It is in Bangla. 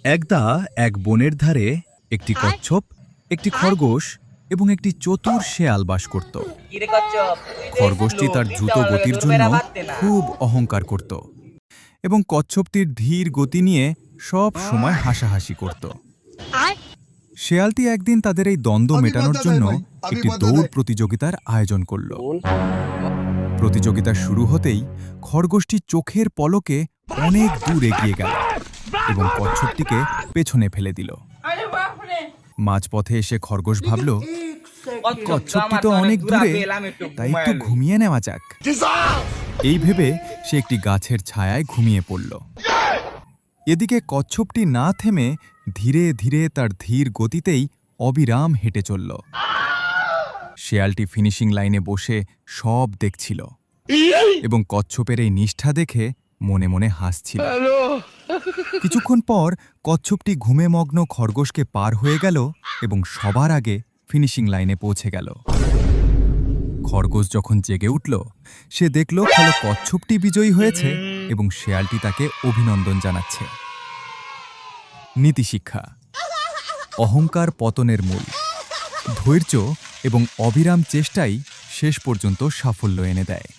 একদা এক বনের ধারে একটি কচ্ছপ, একটি খরগোশ এবং একটি চতুর শেয়াল বাস করত। কিরে কচ্ছপ, তুই তো খরগোশটি slow, তার তুই দ্রুত তো গতির রূপের জন্য আবারতে না। খুব অহংকার করত এবং কচ্ছপটির ধীর গতি নিয়ে সব সময় হাসাহাসি করত। শেয়ালটি একদিন তাদের এই দ্বন্দ্ব মেটানোর জন্য একটি দৌড় প্রতিযোগিতার আয়োজন করল। প্রতিযোগিতা শুরু হতেই খরগোশটি চোখের পলকে অনেক দূর এগিয়ে গেল এবং কচ্ছপটিকে পেছনে ফেলে দিল। মাঝপথে এসে খরগোশ ভাবল, কচ্ছপটি তো অনেক দূরে, তাই একটু ঘুমিয়ে নেওয়া যাক। এই ভেবে সে একটি গাছের ছায়ায় ঘুমিয়ে পড়ল। এদিকে কচ্ছপটি না থেমে ধীরে ধীরে তার ধীর গতিতেই অবিরাম হেঁটে চলল। শেয়ালটি ফিনিশিং লাইনে বসে সব দেখছিল এবং কচ্ছপের এই নিষ্ঠা দেখে মনে মনে হাসছিল। কিছুক্ষণ পর কচ্ছপটি ঘুমে মগ্ন খরগোশকে পার হয়ে গেল এবং সবার আগে ফিনিশিং লাইনে পৌঁছে গেল। খরগোশ যখন জেগে উঠল, সে দেখল কচ্ছপটি বিজয়ী হয়েছে এবং শেয়ালটি তাকে অভিনন্দন জানাচ্ছে। নীতিশিক্ষা: অহংকার পতনের মূল। ধৈর্য এবং অবিরাম চেষ্টাই শেষ পর্যন্ত সাফল্য এনে দেয়।